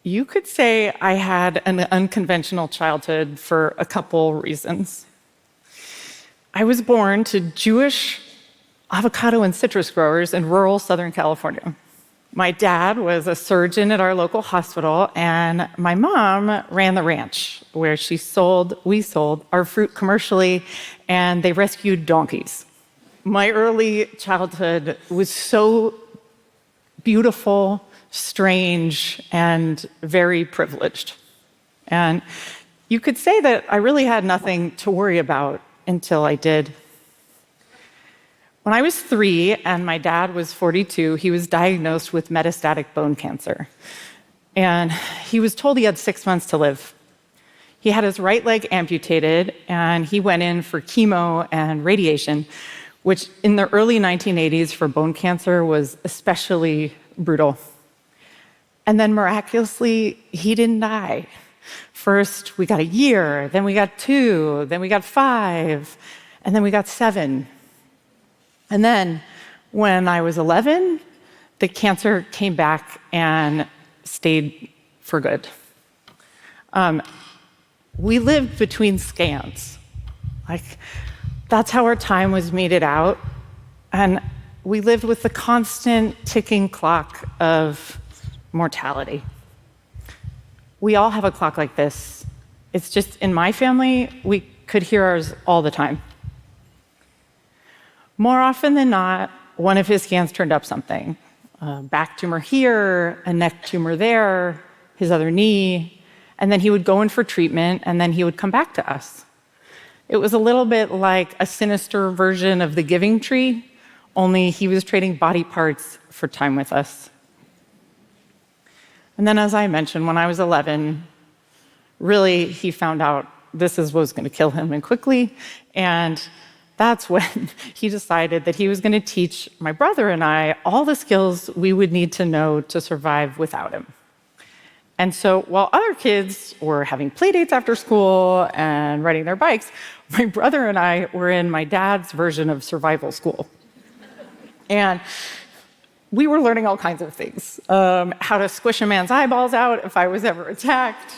You could say I had an unconventional childhood for a couple reasons. I was born to Jewish avocado and citrus growers in rural Southern California. My dad was a surgeon at our local hospital, and my mom ran the ranch where we sold our fruit commercially, and they rescued donkeys. My early childhood was so beautiful, strange, and very privileged. And you could say that I really had nothing to worry about until I did. When I was 3 and my dad was 42, he was diagnosed with metastatic bone cancer. And he was told he had 6 months to live. He had his right leg amputated, and he went in for chemo and radiation, which in the early 1980s for bone cancer was especially brutal. And then miraculously, he didn't die. First, we got a year, then we got 2, then we got 5, and then we got 7. And then, when I was 11, the cancer came back and stayed for good. We lived between scans. That's how our time was meted out. And we lived with the constant ticking clock of mortality. We all have a clock like this. It's just in my family, we could hear ours all the time. More often than not, one of his scans turned up something. A back tumor here, a neck tumor there, his other knee, and then he would go in for treatment, and then he would come back to us. It was a little bit like a sinister version of the Giving Tree, only he was trading body parts for time with us. And then, as I mentioned, when I was 11, really, he found out this is what was going to kill him, and quickly. And that's when he decided that he was going to teach my brother and I all the skills we would need to know to survive without him. And so while other kids were having play dates after school and riding their bikes, my brother and I were in my dad's version of survival school. And we were learning all kinds of things. How to squish a man's eyeballs out if I was ever attacked.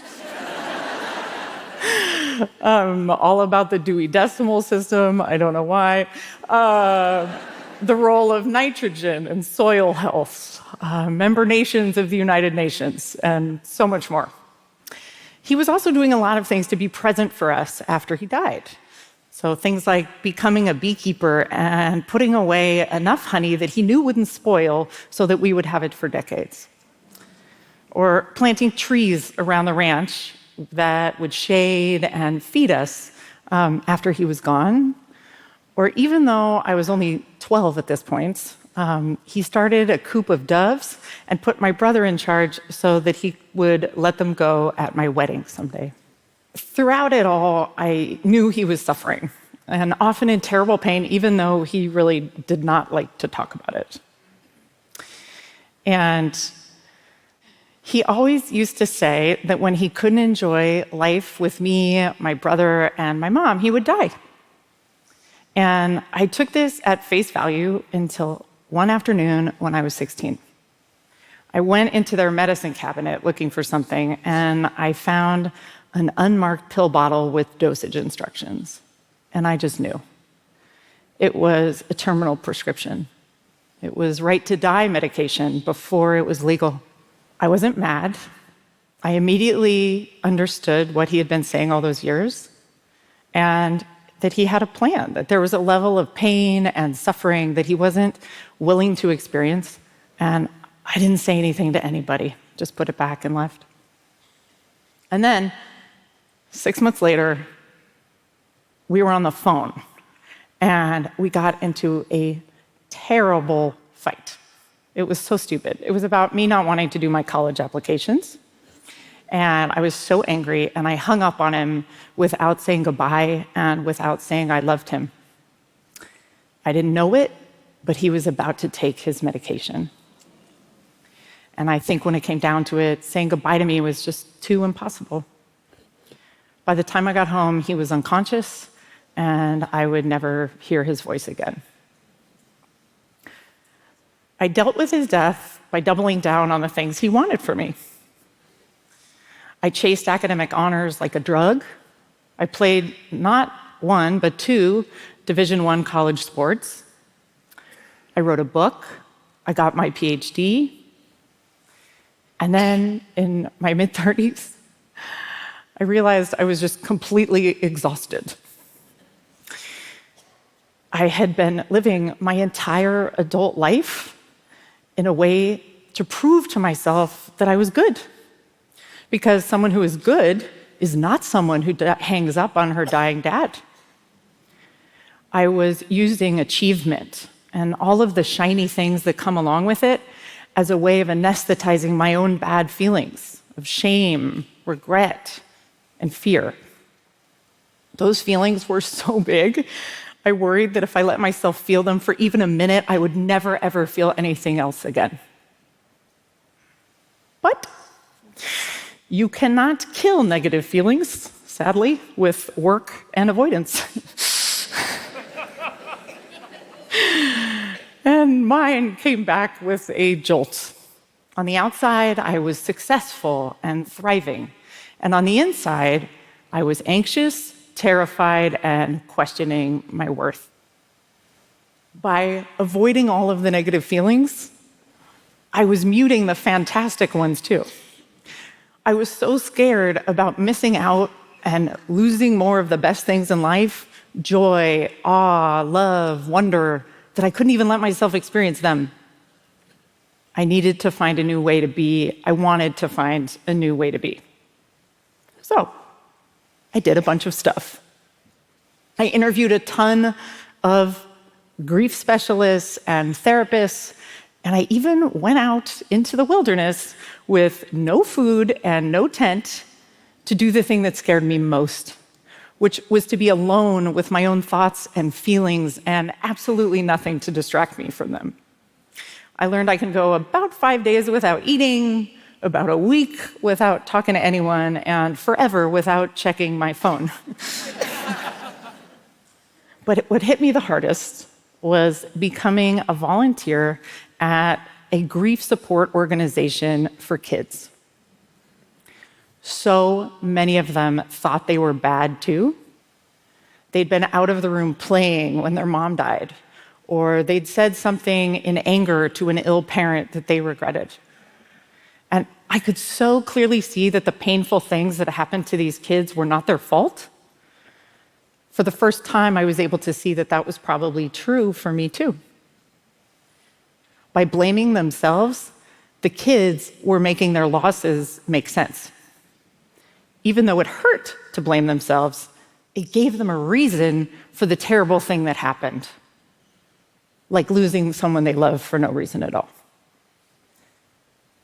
All about the Dewey Decimal System, I don't know why. The role of nitrogen and soil health, member nations of the United Nations, and so much more. He was also doing a lot of things to be present for us after he died. So things like becoming a beekeeper and putting away enough honey that he knew wouldn't spoil so that we would have it for decades. Or planting trees around the ranch that would shade and feed us after he was gone. Or even though I was only 12 at this point, he started a coop of doves and put my brother in charge so that he would let them go at my wedding someday. Throughout it all, I knew he was suffering, and often in terrible pain, even though he really did not like to talk about it. And he always used to say that when he couldn't enjoy life with me, my brother, and my mom, he would die. And I took this at face value until one afternoon when I was 16. I went into their medicine cabinet looking for something, and I found an unmarked pill bottle with dosage instructions. And I just knew. It was a terminal prescription. It was right-to-die medication before it was legal. I wasn't mad. I immediately understood what he had been saying all those years, and that he had a plan, that there was a level of pain and suffering that he wasn't willing to experience. And I didn't say anything to anybody, just put it back and left. And then, 6 months later, we were on the phone, and we got into a terrible fight. It was so stupid. It was about me not wanting to do my college applications. And I was so angry, and I hung up on him without saying goodbye and without saying I loved him. I didn't know it, but he was about to take his medication. And I think when it came down to it, saying goodbye to me was just too impossible. By the time I got home, he was unconscious, and I would never hear his voice again. I dealt with his death by doubling down on the things he wanted for me. I chased academic honors like a drug. I played not one, but two Division I college sports. I wrote a book. I got my PhD. And then in my mid-30s, I realized I was just completely exhausted. I had been living my entire adult life in a way to prove to myself that I was good. Because someone who is good is not someone who hangs up on her dying dad. I was using achievement and all of the shiny things that come along with it as a way of anesthetizing my own bad feelings of shame, regret, and fear. Those feelings were so big, I worried that if I let myself feel them for even a minute, I would never, ever feel anything else again. But you cannot kill negative feelings, sadly, with work and avoidance. And mine came back with a jolt. On the outside, I was successful and thriving. And on the inside, I was anxious, terrified, and questioning my worth. By avoiding all of the negative feelings, I was muting the fantastic ones too. I was so scared about missing out and losing more of the best things in life, joy, awe, love, wonder, that I couldn't even let myself experience them. I needed to find a new way to be. I wanted to find a new way to be. So I did a bunch of stuff. I interviewed a ton of grief specialists and therapists, and I even went out into the wilderness with no food and no tent to do the thing that scared me most, which was to be alone with my own thoughts and feelings and absolutely nothing to distract me from them. I learned I can go about 5 days without eating, about a week without talking to anyone, and forever without checking my phone. But what hit me the hardest was becoming a volunteer at a grief support organization for kids. So many of them thought they were bad too. They'd been out of the room playing when their mom died, or they'd said something in anger to an ill parent that they regretted. And I could so clearly see that the painful things that happened to these kids were not their fault. For the first time, I was able to see that that was probably true for me too. By blaming themselves, the kids were making their losses make sense. Even though it hurt to blame themselves, it gave them a reason for the terrible thing that happened, like losing someone they love for no reason at all.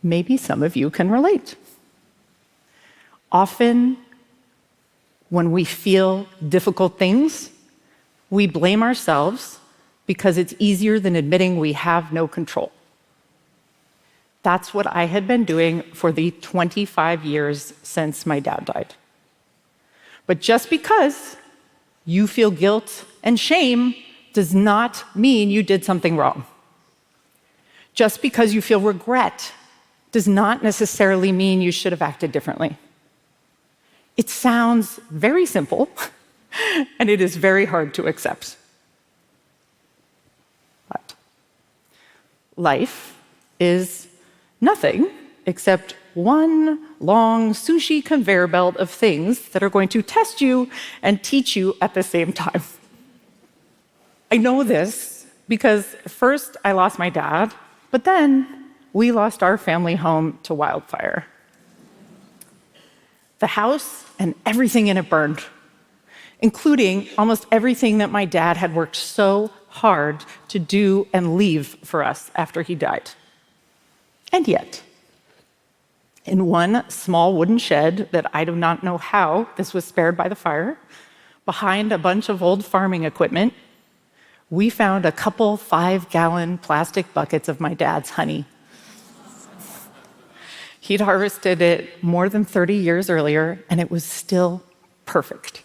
Maybe some of you can relate. Often, when we feel difficult things, we blame ourselves because it's easier than admitting we have no control. That's what I had been doing for the 25 years since my dad died. But just because you feel guilt and shame does not mean you did something wrong. Just because you feel regret does not necessarily mean you should have acted differently. It sounds very simple, and it is very hard to accept. But life is nothing except one long sushi conveyor belt of things that are going to test you and teach you at the same time. I know this because first I lost my dad, but then we lost our family home to wildfire. The house and everything in it burned, including almost everything that my dad had worked so hard to do and leave for us after he died. And yet, in one small wooden shed that I do not know how this was spared by the fire, behind a bunch of old farming equipment, we found a couple 5-gallon plastic buckets of my dad's honey. He'd harvested it more than 30 years earlier, and it was still perfect.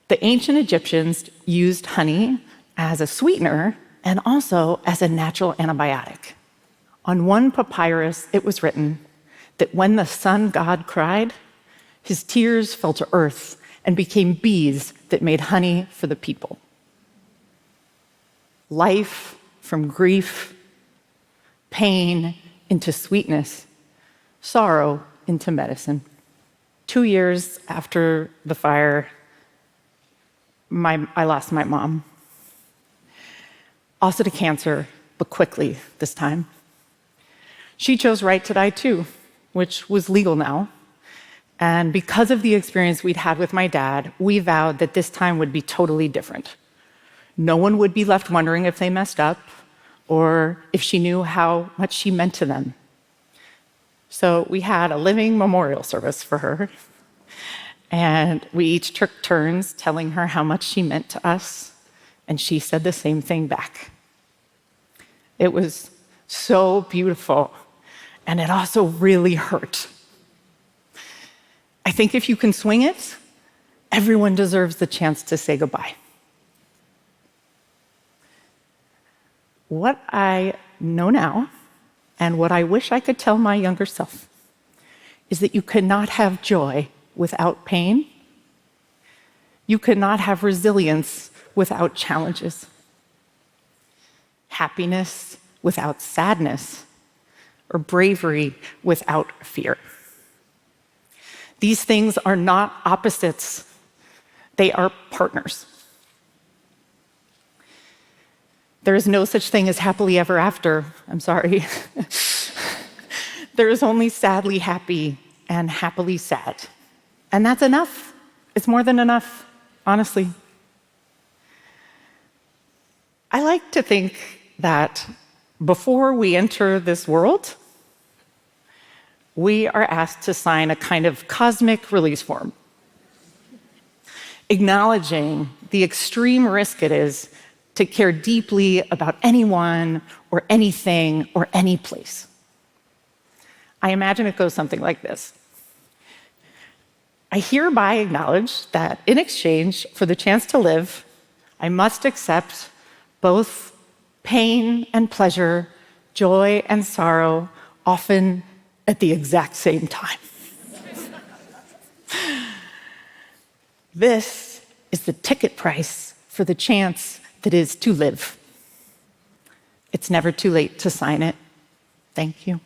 The ancient Egyptians used honey as a sweetener and also as a natural antibiotic. On one papyrus, it was written that when the sun god cried, his tears fell to earth and became bees that made honey for the people. Life from grief, pain into sweetness, sorrow into medicine. 2 years after the fire, I lost my mom. Also to cancer, but quickly this time. She chose right to die too, which was legal now. And because of the experience we'd had with my dad, we vowed that this time would be totally different. No one would be left wondering if they messed up or if she knew how much she meant to them. So we had a living memorial service for her. And we each took turns telling her how much she meant to us. And she said the same thing back. It was so beautiful. And it also really hurt. I think if you can swing it, everyone deserves the chance to say goodbye. What I know now, and what I wish I could tell my younger self, is that you cannot have joy without pain. You cannot have resilience without challenges. Happiness without sadness, or bravery without fear. These things are not opposites, they are partners. There is no such thing as happily ever after. I'm sorry. There is only sadly happy and happily sad. And that's enough. It's more than enough, honestly. I like to think that before we enter this world, we are asked to sign a kind of cosmic release form, acknowledging the extreme risk it is to care deeply about anyone or anything or any place. I imagine it goes something like this. I hereby acknowledge that in exchange for the chance to live, I must accept both pain and pleasure, joy and sorrow, often at the exact same time. This is the ticket price for the chance that is to live. It's never too late to sign it. Thank you.